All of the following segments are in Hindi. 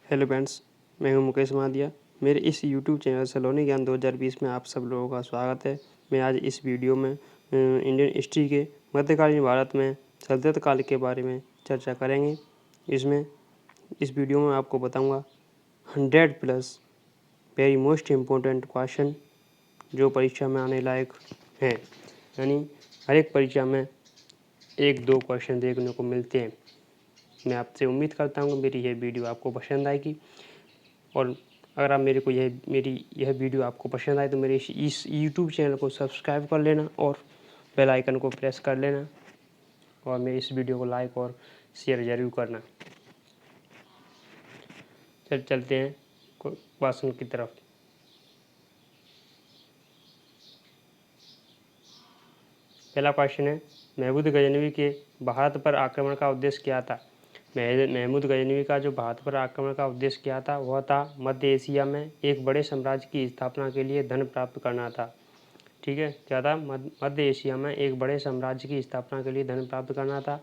हेलो फ्रेंड्स, मैं हूं मुकेश मादिया। मेरे इस यूट्यूब चैनल सलोनी ज्ञान 2020 में आप सब लोगों का स्वागत है। मैं आज इस वीडियो में इंडियन हिस्ट्री के मध्यकालीन भारत में सल्तनत काल के बारे में चर्चा करेंगे। इस वीडियो में आपको बताऊंगा 100 plus very most important question जो परीक्षा में आने लायक हैं। यानी हर एक परीक्षा में 1-2 क्वेश्चन देखने को मिलते हैं। मैं आपसे उम्मीद करता हूँ मेरी यह वीडियो आपको पसंद आएगी, और अगर आप मेरी यह वीडियो आपको पसंद आए तो मेरे इस यूट्यूब चैनल को सब्सक्राइब कर लेना और बेल आइकन को प्रेस कर लेना, और मेरे इस वीडियो को लाइक और शेयर ज़रूर करना। चलते हैं क्वेश्चन की तरफ। पहला क्वेश्चन है, महमूद गजनवी के भारत पर आक्रमण का उद्देश्य क्या था? महमूद गजनवी का जो भारत पर आक्रमण का उद्देश्य क्या था, वह था मध्य एशिया में एक बड़े साम्राज्य की स्थापना के लिए धन प्राप्त करना था। ठीक है, क्या था? मध्य एशिया में एक बड़े साम्राज्य की स्थापना के लिए धन प्राप्त करना था।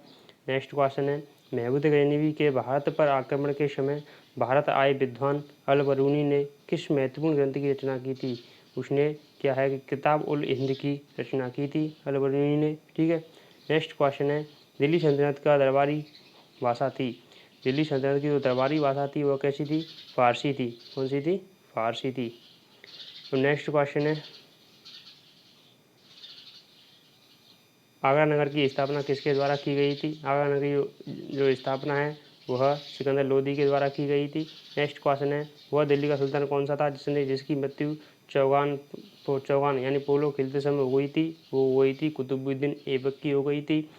नेक्स्ट क्वेश्चन है, महमूद गजनवी के भारत पर आक्रमण के समय भारत आए विद्वान अल बरूनी ने किस महत्वपूर्ण ग्रंथ की रचना की थी? उसने क्या है कि किताब उल हिंद की रचना की थी अल बरूनी ने। ठीक है, नेक्स्ट क्वेश्चन है, दिल्ली सल्तनत का दरबारी भाषा थी। दिल्ली सल्तनत की जो दरबारी भाषा थी वह कैसी थी? फारसी थी। कौन सी थी? फारसी थी। तो नेक्स्ट क्वेश्चन है, आगरा नगर की स्थापना किसके द्वारा की गई थी? आगरा नगर की जो स्थापना है वह सिकंदर लोदी के द्वारा की गई थी। नेक्स्ट क्वेश्चन है, वह दिल्ली का सुल्तान कौन सा था जिसकी मृत्यु चौगान यानी पोलो खेलते समय हो गई थी? वो हुई थी कुतुबुद्दीन ऐबक की हो गई थी।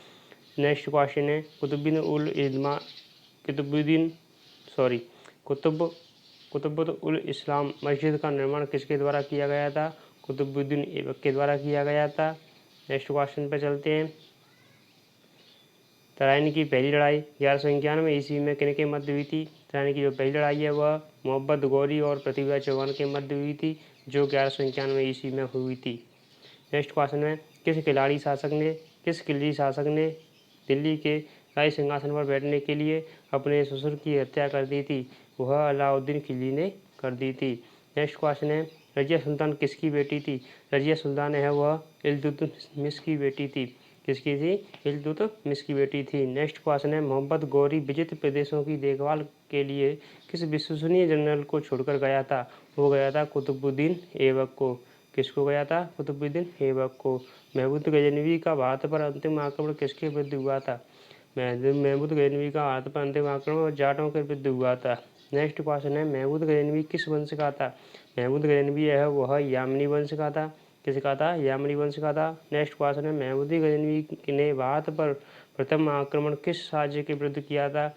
नेक्स्ट क्वेश्चन है, कुतुब उल इस्लाम मस्जिद का निर्माण किसके द्वारा किया गया था? कुतुबुद्दीन ऐबक के द्वारा किया गया था। नेक्स्ट क्वेश्चन पे चलते हैं, तराइन की पहली लड़ाई 1191 ईस्वी में किनके मध्य हुई थी? तराइन की जो पहली लड़ाई है वह मोहम्मद गौरी और पृथ्वीराज चौहान के मध्य हुई थी, जो 1191 ईस्वी में हुई थी। नेक्स्ट क्वेश्चन है, किस खिलजी शासक ने दिल्ली के राज सिंहासन पर बैठने के लिए अपने ससुर की हत्या कर दी थी? वह अलाउद्दीन खिलजी ने कर दी थी। नेक्स्ट क्वेश्चन है, रजिया सुल्तान किसकी बेटी थी? रजिया सुल्तान है वह इल्तुतमिश की बेटी थी। किसकी थी? इल्तुतमिश की बेटी थी। नेक्स्ट क्वेश्चन है, मोहम्मद गौरी विजित प्रदेशों की देखभाल के लिए किस विश्वसनीय जनरल को छोड़कर गया था? वो गया था कुतुबुद्दीन ऐबक को। किसको गया था? कुतुबुद्दीन ऐबक को। महमूद गजनवी का भारत पर अंतिम आक्रमण किसके विरुद्ध हुआ था? महमूद गजनवी का भारत पर अंतिम आक्रमण जाटों के विरुद्ध हुआ था। नेक्स्ट क्वेश्चन है, महमूद गजनवी किस वंश का था? महमूद गजनवी है वह यामनी वंश का था। किसका था? यामनी वंश का था। नेक्स्ट क्वेश्चन है, महमूद गजनवी ने भारत पर प्रथम आक्रमण किस राज्य के विरुद्ध किया था?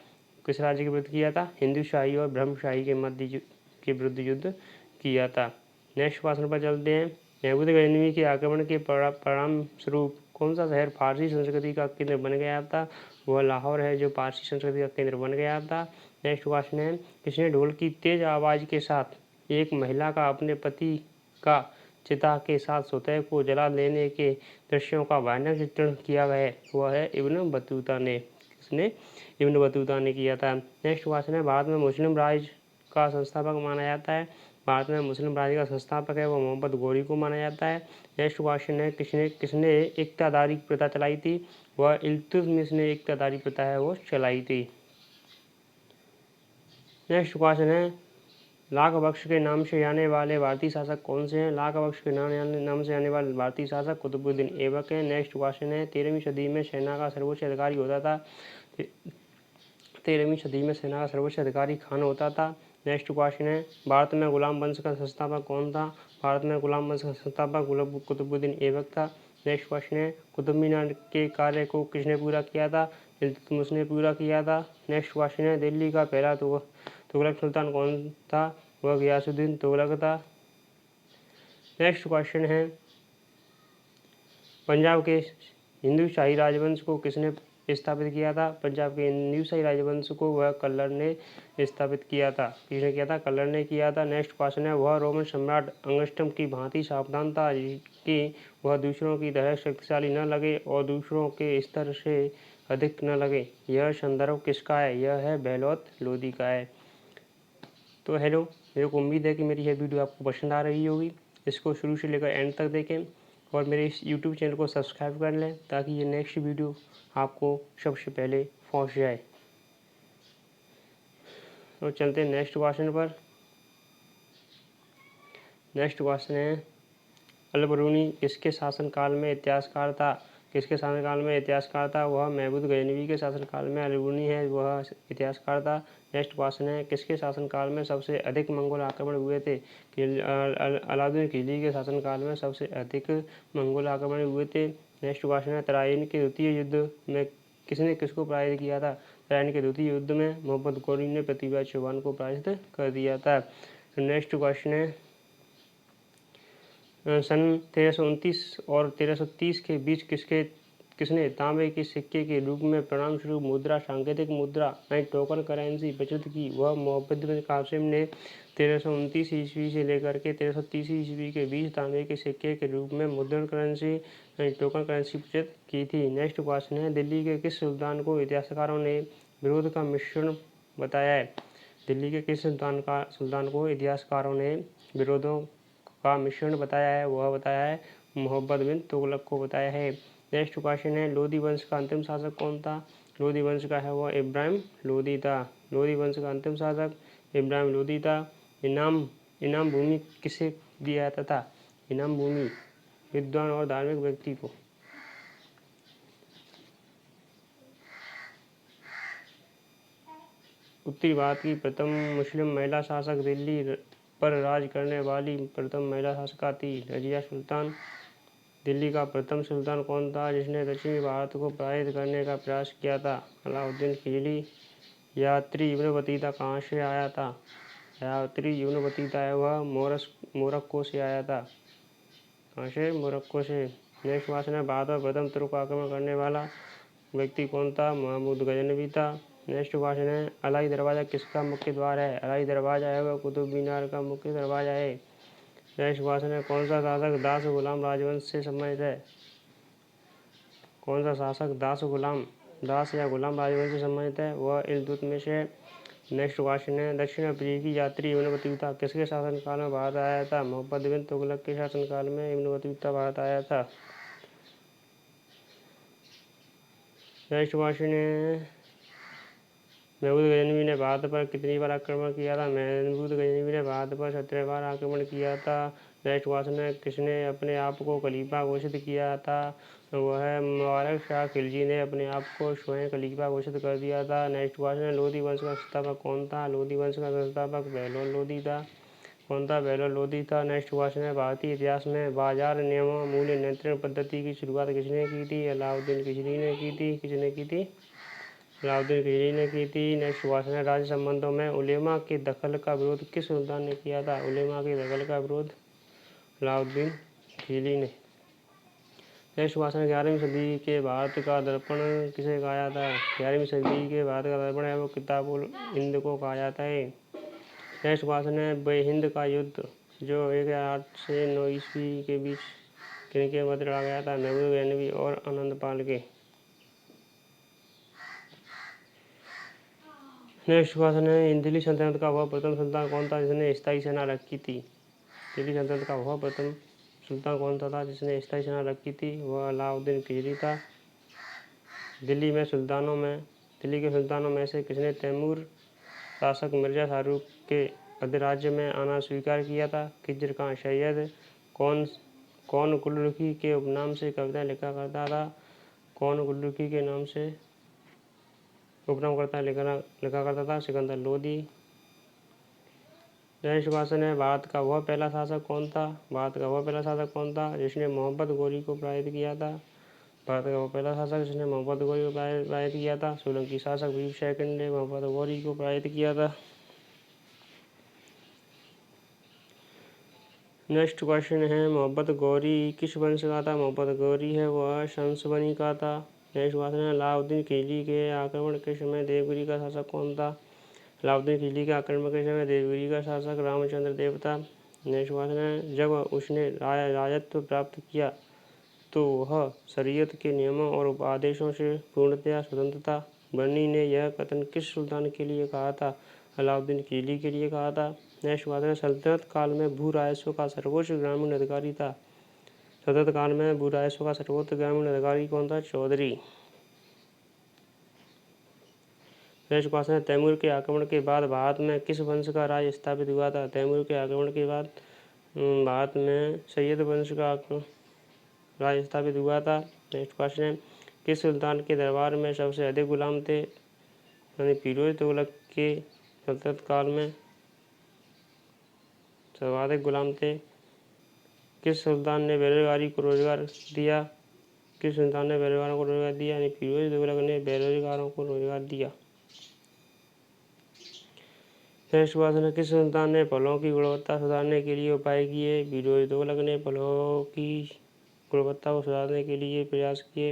किस राज्य के विरुद्ध किया था? हिंदू शाही और ब्रह्म शाही के विरुद्ध युद्ध किया था। नेक्स्ट क्वेश्चन पर चलते हैं, महमूद गजनवी के आक्रमण के परिणाम स्वरूप कौन सा शहर फारसी संस्कृति का केंद्र बन गया था? वह लाहौर है जो फारसी संस्कृति का केंद्र बन गया था। नेक्स्ट क्वेश्चन है, किसने ढोल की तेज आवाज़ के साथ एक महिला का अपने पति का चिता के साथ स्वतः को जला लेने के दृश्यों का भयानक चित्रण किया है? वह है इब्न बतूता ने। किसने? इब्न बतूता ने किया था। नेक्स्ट क्वेश्चन है, भारत में मुस्लिम राज का संस्थापक माना जाता है। भारत में मुस्लिम राज्य का संस्थापक है वो मोहम्मद गौरी को माना जाता है। नेक्स्ट क्वेश्चन है, किसने इक्तादारी प्रथा चलाई थी? वह इल्तुतमिश ने इक्तादारी प्रथा है वो चलाई थी। नेक्स्ट क्वेश्चन है, लाख वक्ष के नाम से जाने वाले भारतीय शासक कौन से हैं? लाख वक्ष के नाम से जाने वाले भारतीय शासक कुतुबुद्दीन ऐबक हैं। नेक्स्ट क्वेश्चन है, 13वीं सदी में सेना का सर्वोच्च अधिकारी होता था? 13वीं सदी में सेना का सर्वोच्च अधिकारी खान होता था। नेक्स्ट क्वेश्चन है, भारत में गुलाम वंश का संस्थापक कौन था? भारत में गुलाम वंश का संस्थापक कुतुबुद्दीन ऐबक था। नेक्स्ट क्वेश्चन है, कुतुब मीनार के कार्य को किसने पूरा किया था? इल्तुतमिश ने पूरा किया था। नेक्स्ट क्वेश्चन है, दिल्ली का पहला तुगलक सुल्तान कौन था? वह गयासुद्दीन तुगलक था। नेक्स्ट क्वेश्चन है, पंजाब के हिंदू शाही राजवंश को किसने स्थापित किया था? पंजाब के हिंदू शाही राजवंश को वह कल्लर ने स्थापित किया था। किसने किया था? कल्लर ने किया था। नेक्स्ट क्वेश्चन है, वह रोमन सम्राट अंगस्टम की भांति सावधान था कि वह दूसरों की तरह शक्तिशाली न लगे और दूसरों के स्तर से अधिक न लगे। यह संदर्भ किसका है? यह है बेहलोत लोदी का है। तो हेलो, मेरे को उम्मीद है कि मेरी यह वीडियो आपको पसंद आ रही होगी। इसको शुरू से लेकर एंड तक देखें और मेरे इस यूट्यूब चैनल को सब्सक्राइब कर लें ताकि ये नेक्स्ट वीडियो आपको सबसे पहले पहुंच जाए। तो चलते हैं नेक्स्ट क्वेश्चन पर। नेक्स्ट क्वेश्चन है, अल-बरूनी किसके शासनकाल में इतिहासकार था? किसके शासनकाल में इतिहासकार था? वह महमूद गजनवी के शासनकाल में अल-बरूनी है, वह इतिहासकार था। नेक्स्ट क्वेश्चन है, किसके शासनकाल में सबसे अधिक मंगोल आक्रमण हुए थे? अलाउद्दीन खिलजी के शासनकाल में सबसे अधिक मंगोल आक्रमण हुए थे। नेक्स्ट क्वेश्चन है, तराइन के द्वितीय युद्ध में किसने किसको पराजित किया था? तराइन के द्वितीय युद्ध में मोहम्मद गौरी ने पृथ्वीराज चौहान को पराजित कर दिया था। नेक्स्ट क्वेश्चन है, सन 1329 और 1330 के बीच किसने तांबे के सिक्के के रूप में परिणाम स्वरूप मुद्रा, सांकेतिक मुद्रा एंड टोकन करेंसी प्रचलित की? वह मोहम्मद बिन कासिम ने 1329 ईस्वी से लेकर के 1330 ईस्वी के बीच तांबे के सिक्के के रूप में मुद्रण करेंसी एंड टोकन करेंसी प्रचलित की थी। नेक्स्ट क्वेश्चन है, दिल्ली के किस सुल्तान को इतिहासकारों ने विरोध का मिश्रण बताया है? दिल्ली के किस सुल्तान को इतिहासकारों ने विरोधों का मिश्रण बताया है? वह बताया है मोहम्मद बिन तुगलक को बताया है। नेक्स्ट क्वेश्चन है, लोधी वंश का अंतिम शासक कौन था? लोधी वंश का है वह इब्राहिम लोधी था। लोधी वंश का अंतिम शासक इब्राहिम लोधी था। इनाम भूमि किसे दिया जाता था? इनाम भूमि विद्वान और धार्मिक व्यक्ति को। उत्तरी भारत की प्रथम मुस्लिम महिला शासक, दिल्ली पर राज करने वाली प्रथम महिला शासिका थी रजिया सुल्तान। दिल्ली का प्रथम सुल्तान कौन था जिसने दक्षिणी भारत को पराजित करने का प्रयास किया था? अलाउद्दीन खिलजी। यात्री इब्न बतीता कहाँ से आया था? यात्री इब्न बतीता है वह मोरक्को से आया था। कहाँ से? मोरक्को से। नेक्स्ट क्वेश्चन है, भारत पर प्रथम तुर्क आक्रमण करने वाला व्यक्ति कौन था? महमूद गजनवी था। नेक्स्ट क्वेश्चन है, अलाई दरवाज़ा किसका मुख्य द्वार है? अलाई दरवाज़ा है वह कुतुब मीनार का मुख्य दरवाज़ा है। नेक्स्ट क्वेश्चन है, कौन सा शासक दास गुलाम राजवंश से संबंधित है? कौन सा शासक दास या गुलाम राजवंश से संबंधित है? वह इल्तुतमिश है। नेक्स्ट क्वेश्चन है, दक्षिण अफ्रीकी यात्री इब्न बतूता किसके शासनकाल में भारत आया था? मोहम्मद बिन तुगलक के शासनकाल में इब्न बतूता भारत आया था। नेक्स्ट क्वेश्चन है, महमूद गजनवी ने भारत पर कितनी बार आक्रमण किया था? महमूद गजनवी ने भारत पर 17 बार आक्रमण किया था। नेक्स्ट क्वेश्चन है, किसने अपने आप को खलीफा घोषित किया था? वह मुबारक शाह खिलजी ने अपने आप को स्वयं खलीफा घोषित कर दिया था। नेक्स्ट क्वेश्चन है, लोधी वंश का संस्थापक कौन था? लोधी वंश का संस्थापक बहलोल लोधी था। कौन था? बहलोल लोधी था। नेक्स्ट क्वेश्चन है, भारतीय इतिहास में बाजार नियमों मूल्य नियंत्रण पद्धति की शुरुआत किसने की थी? अलाउद्दीन खिलजी ने की थी। किसने की थी? अलाउद्दीन खिलजी ने की थी। नेक्स्ट क्वेश्चन है, राज्य संबंधों में उलेमा के दखल का विरोध किस सुल्तान ने किया था? उलेमा के दखल का विरोध अलाउद्दीन खिलजी ने। नेक्स्ट क्वेश्चन है, 11वीं सदी के भारत का दर्पण किसे कहा जाता है? 11वीं सदी के भारत का दर्पण है वो किताबुल हिंद को कहा जाता है। नेक्स्ट क्वेश्चन है, बेहिंद का युद्ध जो 1008 से 9 ईस्वी के बीच किनके मध्य लड़ा गया था? महमूद गजनवी और आनंदपाल के। नेक्स्ट क्वेश्चन है, दिल्ली सल्तनत का वह प्रथम सुल्तान कौन था जिसने स्थायी सेना रखी थी? दिल्ली सल्तनत का वह प्रथम सुल्तान कौन सा था जिसने स्थायी सेना रखी थी? वह अलाउद्दीन खिलजी था। दिल्ली के सुल्तानों में से किसने तैमूर शासक मिर्जा शाहरुख के अधिराज्य में आना स्वीकार किया था? खिज़्र खान। सैयद कौन गुलरुखी के उपनाम से कविताएं लिखा करता था? कौन गुलरुखी के नाम से उपनाम लिखा करता था? सिकंदर लोधी। नेक्स्ट क्वेश्चन है, भारत का वह पहला शासक कौन था? भारत का वह पहला शासक कौन था जिसने मोहम्मद गौरी को पराजित किया था? भारत का वह पहला शासक जिसने मोहम्मद गौरी को पराजित किया था? सोलंकी शासक वीर सेकंड ने मोहम्मद गौरी को पराजित किया था। नेक्स्ट क्वेश्चन है, मोहम्मद गौरी किस वंश का था? मोहम्मद गौरी है वह शंसवनी का था। नेक्स्ट क्वेश्चन है, अलाउद्दीन खिलजी के आक्रमण के समय देवगिरी का शासक कौन था? अलाउद्दीन खिलजी के आक्रमण के समय देवगिरी का शासक रामचंद्र देव था। नेक्स्ट क्वेश्चन है, जब उसने राजत्व प्राप्त किया तो वह शरीयत के नियमों और आदेशों से पूर्णतया स्वतंत्र था। बर्नी ने यह कथन किस सुल्तान के लिए कहा था? अलाउद्दीन खिलजी के लिए कहा था। नेक्स्ट क्वेश्चन है, सल्तनत काल में भू राजस्व का सर्वोच्च ग्रामीण अधिकारी था। सल्तनत काल में भू राजस्व का सर्वोच्च ग्रामीण अधिकारी कौन था? चौधरी। नेक्स्ट क्वेश्चन है, तैमूर के आक्रमण के बाद भारत में किस वंश का राज स्थापित हुआ था? तैमूर के आक्रमण के बाद भारत में सैयद वंश का राज स्थापित हुआ था। नेक्स्ट क्वेश्चन है, किस सुल्तान के दरबार में सबसे अधिक गुलाम थे? यानी फिरोज तुगलक के सल्तनत काल में सर्वाधिक गुलाम थे। किस सुल्तान ने बेरोजगारी को रोजगार दिया? किस सुल्तान ने बेरोजगारों को रोजगार दिया? यानी फिरोज तुगलक ने बेरोजगारों को रोजगार दिया। नेक्स्ट क्वेश्चन है, किस सुल्तान ने फलों की गुणवत्ता सुधारने के लिए उपाय किए? फिरोज तुगलक ने फलों की गुणवत्ता को सुधारने के लिए प्रयास किए।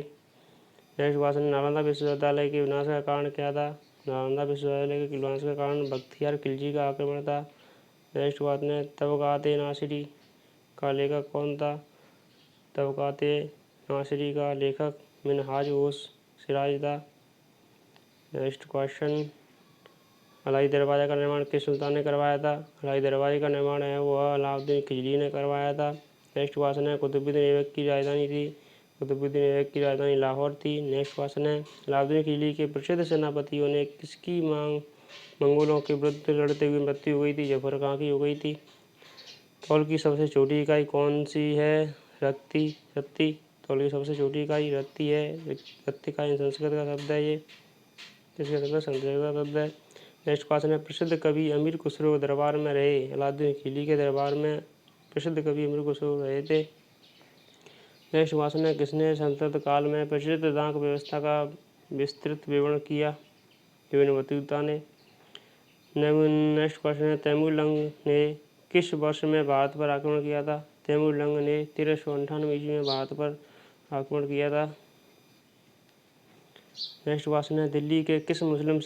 नेक्स्ट क्वेश्चन, नालंदा विश्वविद्यालय के विनाश का कारण क्या था? नालंदा विश्वविद्यालय के विनाश का कारण बख्तियार खिलजी का आक्रमण था। नेक्स्ट क्वेश्चन है, तबकाते नासिरी का लेखक कौन था? तबकाते नासिरी का लेखक मिनहाज उस सिराज था। नेक्स्ट क्वेश्चन, अलाई दरवाज़ा का निर्माण किस सुल्तान ने करवाया था? अलाई दरवाजे का निर्माण है वह अलाउद्दीन खिलजी ने करवाया था। नेक्स्ट क्वेश्चन है, कुतुबुद्दीन ऐबक की राजधानी थी? कुतुबुद्दीन ऐबक की राजधानी लाहौर थी। नेक्स्ट क्वेश्चन है, अलाउद्दीन खिलजी के प्रसिद्ध सेनापतियों ने किसकी मंगोलों के विरुद्ध लड़ते हुए मृत्यु हो गई थी? जफर खां की हो गई थी। तौल की सबसे छोटी इकाई कौन सी है? रत्ती। तौल की सबसे छोटी इकाई रत्ती है। रत्ती का संस्कृत का शब्द है ये। इसका मतलब संस्कृत का शब्द है। नेक्स्ट क्वेश्चन है, प्रसिद्ध कवि अमीर खुसरो दरबार में रहे? अलाउद्दीन खिलजी के दरबार में प्रसिद्ध कवि अमीर खुसरो रहे थे। नेक्स्ट क्वेश्चन है, किसने सल्तनत काल में प्रचलित डाक व्यवस्था का विस्तृत विवरण किया? इब्न बतूता ने। नेक्स्ट क्वेश्चन है, तैमूरलंग ने किस वर्ष में भारत पर आक्रमण किया था? तैमूरलंग ने 1398 ईस्वी में भारत पर आक्रमण किया था। नेक्स्ट क्वेश्चन है, दिल्ली के किस मुस्लिम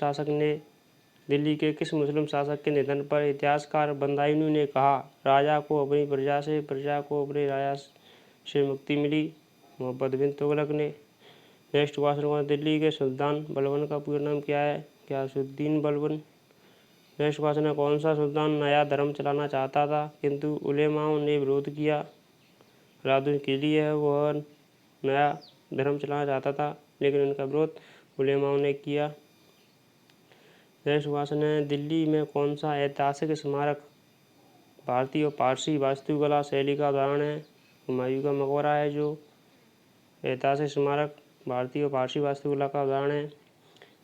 शासक के निधन पर इतिहासकार बदायूं ने कहा, राजा को अपनी प्रजा से, प्रजा को अपने राजा से मुक्ति मिली? मोहम्मद बिन तुगलक ने। नेक्स्ट क्वेश्चन, दिल्ली के सुल्तान बलबन का पूरा नाम क्या है? गियासुद्दीन बलबन। नेक्स्ट क्वेश्चन है, कौन सा सुल्तान नया धर्म चलाना चाहता था किंतु उलेमाओं ने विरोध किया? अलाउद्दीन खिलजी है वह नया धर्म चलाना चाहता था लेकिन उनका विरोध उलेमाओं ने किया। नेक्स्ट क्वेश्चन है, दिल्ली में कौन सा ऐतिहासिक स्मारक भारतीय और पारसी वास्तुकला शैली का उदाहरण है? हुमायूं का मकबरा है जो ऐतिहासिक स्मारक भारतीय और पारसी वास्तुकला का उदाहरण है।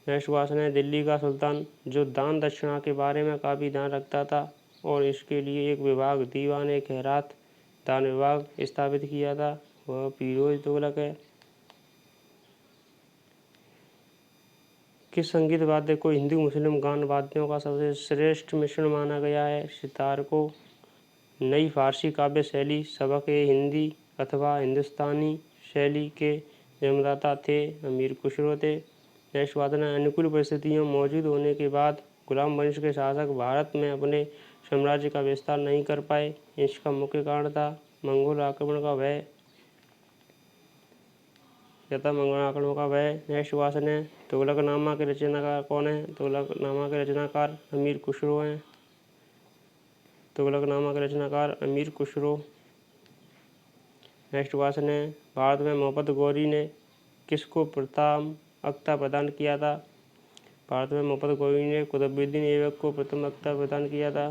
नेक्स्ट क्वेश्चन है, दिल्ली का सुल्तान जो दान दक्षिणा के बारे में काफ़ी ध्यान रखता था और इसके लिए एक विभाग दीवान खैरात दान विभाग स्थापित किया था, वह फिरोज तुगलक है। किस संगीत वाद्य को हिंदू मुस्लिम गान वाद्यों का सबसे श्रेष्ठ मिश्रण माना गया है? सितार को। नई फारसी काव्य शैली सबक हिंदी अथवा हिंदुस्तानी शैली के जन्मदाता थे अमीर खुसरो थे। नेक्स्ट क्वेश्चन है, अनुकूल परिस्थितियों मौजूद होने के बाद गुलाम वंश के शासक भारत में अपने साम्राज्य का विस्तार नहीं कर पाए, इसका मुख्य कारण था मंगोल आक्रमण का भय। मंगोल आक्रमण का भय। नेक्स्ट क्वेश्चन है, तुगलकनामा के रचनाकार कौन है? तुगलकनामा के रचनाकार अमीर खुसरो हैं। तुगलकनामा के रचनाकार अमीर खुसरो। नेक्स्ट क्वेश्चन है, भारत में मोहम्मद गौरी ने किसको प्रथम अख्ता प्रदान किया था? भारत में मोहम्मद गौरी ने कुतुबुद्दीन ऐबक को प्रथम अख्ता प्रदान किया था।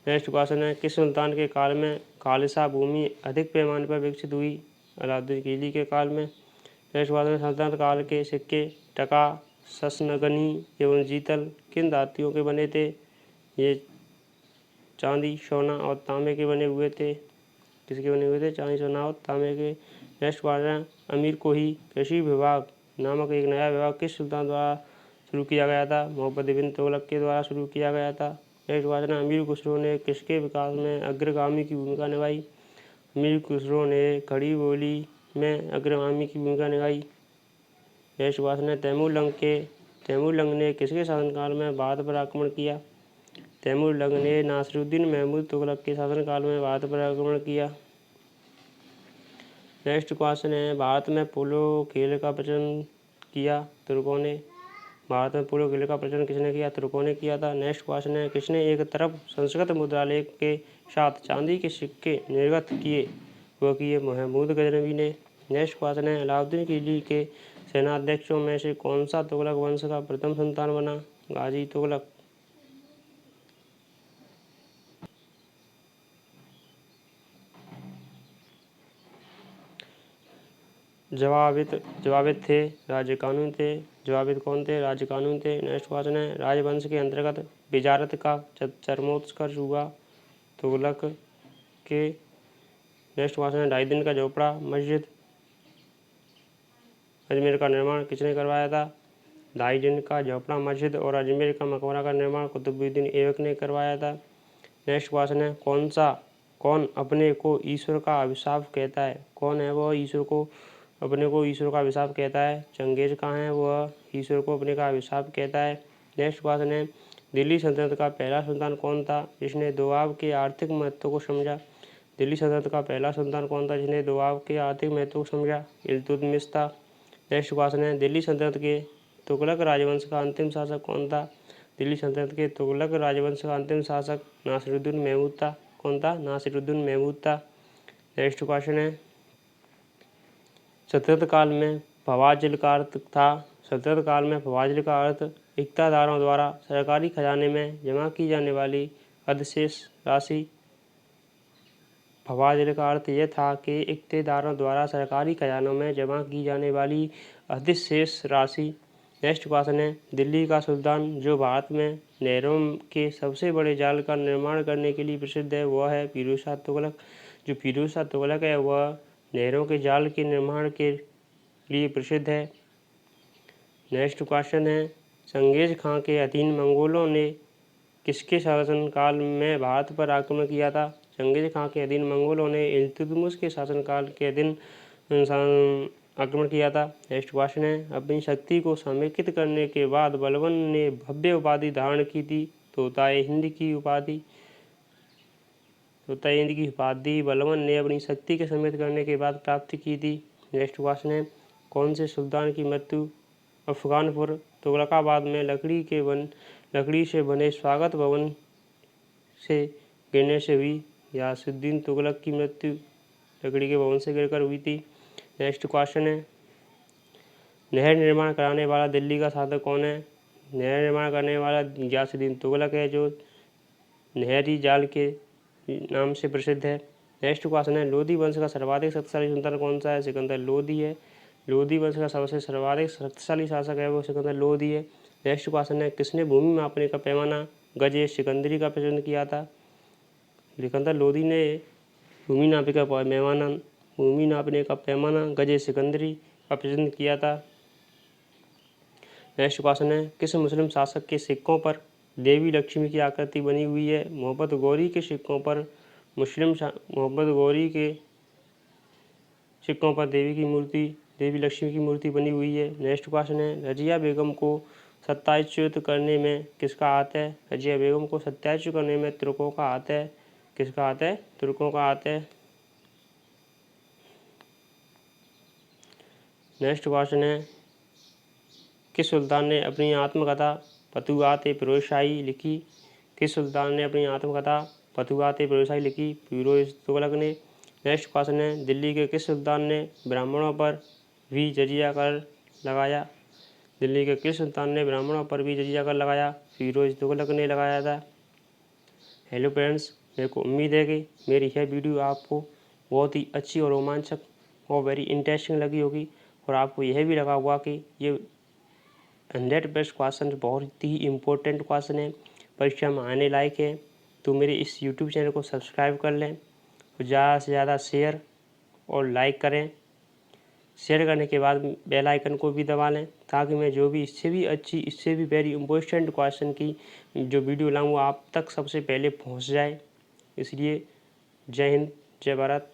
नेक्स्ट क्वेश्चन है, किस सुल्तान के काल में खालसा भूमि अधिक पैमाने पर विकसित हुई? अलाउद्दीन खिलजी के काल में। नेक्स्ट क्वेश्चन है, सल्तनत काल के सिक्के टका, शशनगनी एवं जीतल किन धातुओं के बने थे? ये चांदी, सोना और तांबे के बने हुए थे। किसके बने हुए थे? चांदी, सोना और तांबे के। नेक्स्ट क्वेश्चन, अमीर को ही कृषि विभाग नामक एक नया विभाग किस सुल्तान द्वारा शुरू किया गया था? मोहम्मद बिन तुगलक के द्वारा शुरू किया गया था। नेक्स्ट क्वेश्चन, अमीर खुसरो ने किसके विकास में अग्रगामी की भूमिका निभाई? अमीर खुसरो ने खड़ी बोली में अग्रगामी की भूमिका निभाई। नेक्स्ट क्वेश्चन है, तैमूरलंग ने किसके शासनकाल में भारत पर आक्रमण किया? तैमूरलंग ने नासिरुद्दीन महमूद तुगलक के शासनकाल में भारत पर आक्रमण किया। नेक्स्ट क्वेश्चन है, भारत में पोलो खेल का प्रचलन किया? तुर्कों ने। भारत में पोलो खेल का प्रचलन किसने किया? तुर्कों ने किया था। नेक्स्ट क्वेश्चन है, किसने एक तरफ संस्कृत मुद्रालेख के साथ चांदी के सिक्के निर्गत किए? वो किए महमूद गजनवी ने। नेक्स्ट क्वेश्चन है, अलाउद्दीन खिलजी के सेनाध्यक्षों में से कौन सा तुगलक वंश का प्रथम संतान बना? गाजी तुगलक। जवाबित थे, राज्य कानून थे। जवाबित कौन थे? राज्य कानून थे। नेक्स्ट क्वेश्चन है, राजवंश के अंतर्गत विजारत का चरमोत्कर्ष हुआ? तुगलक के। नेक्स्ट क्वेश्चन है, 2.5 दिन का झोपड़ा मस्जिद अजमेर का निर्माण किसने करवाया था? 2.5 दिन का झोपड़ा मस्जिद और अजमेर का मकबरा का निर्माण कुतुबुद्दीन ऐबक ने करवाया था। नेक्स्ट क्वेश्चन है, कौन अपने को ईश्वर का अभिशाप कहता है? कौन है वह अपने को ईश्वर का अभिशाप कहता है? चंगेज खां है वह ईश्वर को अपने का अभिशाप कहता है। नेक्स्ट क्वेश्चन है, दिल्ली सल्तनत का पहला सुल्तान कौन था जिसने दोआब के आर्थिक महत्व को समझा? दिल्ली सल्तनत का पहला सुल्तान कौन था जिसने दोआब के आर्थिक महत्व को समझा? इल्तुतमिश था। नेक्स्ट क्वेश्चन है, दिल्ली सल्तनत के तुगलक राजवंश का अंतिम शासक कौन था? दिल्ली सल्तनत के तुगलक राजवंश का अंतिम शासक नासिरुद्दीन महमूद था। कौन था? नासिरुद्दीन महमूद था। नेक्स्ट क्वेश्चन है, सल्तनत काल में फवाजिल का अर्थ था? सल्तनत काल में फवाजिल का अर्थ इक्तादारों द्वारा सरकारी खजाने में जमा की जाने वाली अधिशेष राशि। फवाजिल का अर्थ यह था कि इक्तेदारों द्वारा सरकारी खजानों में जमा की जाने वाली अधिशेष राशि। नेक्स्ट क्वेश्चन है, दिल्ली का सुल्तान जो भारत में नहरों के सबसे बड़े जाल का निर्माण करने के लिए प्रसिद्ध है वह है फिरोज शाह तुगलक। जो फिरोज शाह तुगलक है वह नहरों के जाल के निर्माण के लिए प्रसिद्ध है। नेक्स्ट क्वेश्चन है, चंगेज खां के अधीन मंगोलों ने किसके शासनकाल में भारत पर आक्रमण किया था? चंगेज खां के अधीन मंगोलों ने इल्तुतमिश के शासनकाल के अधीन आक्रमण किया था। नेक्स्ट क्वेश्चन है, अपनी शक्ति को समेकित करने के बाद बलबन ने भव्य उपाधि धारण की थी? तोताए हिंद की उपाधि बलबन ने अपनी शक्ति के समेत करने के बाद प्राप्त की थी। नेक्स्ट क्वेश्चन है, कौन से सुल्तान की मृत्यु अफगानपुर तुगलकाबाद में लकड़ी से बने स्वागत भवन से गिरने से हुई? यासुद्दीन तुगलक की मृत्यु लकड़ी के भवन से गिरकर हुई थी। नेक्स्ट क्वेश्चन है, नहर निर्माण कराने वाला दिल्ली का शासक कौन है? नहर निर्माण करने वाला यासुद्दीन तुगलक है जो नहरी जाल के नाम से प्रसिद्ध है। नेक्स्ट क्वेश्चन है, लोधी वंश का सर्वाधिक शक्तिशाली सुल्तान कौन सा है? सिकंदर लोधी है। लोधी वंश का सबसे सर्वाधिक शक्तिशाली शासक है वो सिकंदर लोधी है। नेक्स्ट क्वेश्चन है, किसने भूमि मापने का पैमाना गजे सिकंदरी का प्रचलन किया था? सिकंदर लोधी ने भूमि नापने का पैमाना गजे सिकंदरी का प्रचलन किया था। नेक्स्ट क्वेश्चन है, किस मुस्लिम शासक के सिक्कों पर देवी लक्ष्मी की आकृति बनी हुई है? मोहम्मद गौरी के सिक्कों पर देवी लक्ष्मी की मूर्ति बनी हुई है। नेक्स्ट क्वेश्चन है, रजिया बेगम को सत्याच्युत करने में किसका हाथ है? रजिया बेगम को सत्याच्युत करने में तुर्कों का हाथ है। किसका हाथ है? तुर्कों का हाथ है। नेक्स्ट क्वेश्चन है, किस सुल्तान ने अपनी आत्मकथा फतुहात-ए-फिरोजशाही लिखी? किस सुल्तान ने अपनी आत्मकथा फतुहात-ए-फिरोजशाही लिखी? फिरोज तुगलक ने। नेक्स्ट क्वेश्चन है, दिल्ली के किस सुल्तान ने ब्राह्मणों पर भी जजिया कर लगाया? दिल्ली के किस सुल्तान ने ब्राह्मणों पर भी जजिया कर लगाया? फिरोज तुगलक ने लगाया था। हेलो फ्रेंड्स, मेरे को उम्मीद है कि मेरी यह वीडियो आपको बहुत ही अच्छी और रोमांचक और वेरी इंटरेस्टिंग लगी होगी और आपको यह भी लगा होगा कि ये 100% क्वेश्चन बहुत ही इम्पोर्टेंट क्वेश्चन है, परीक्षा में आने लायक है। तो मेरे इस यूट्यूब चैनल को सब्सक्राइब कर लें और ज़्यादा से ज़्यादा शेयर और लाइक करें। शेयर करने के बाद बेल आइकन को भी दबा लें ताकि मैं जो भी इससे भी वेरी इम्पोर्टेंट क्वेश्चन की जो वीडियो लाऊँ वो आप तक सबसे पहले पहुंच जाए। इसलिए जय हिंद, जय भारत।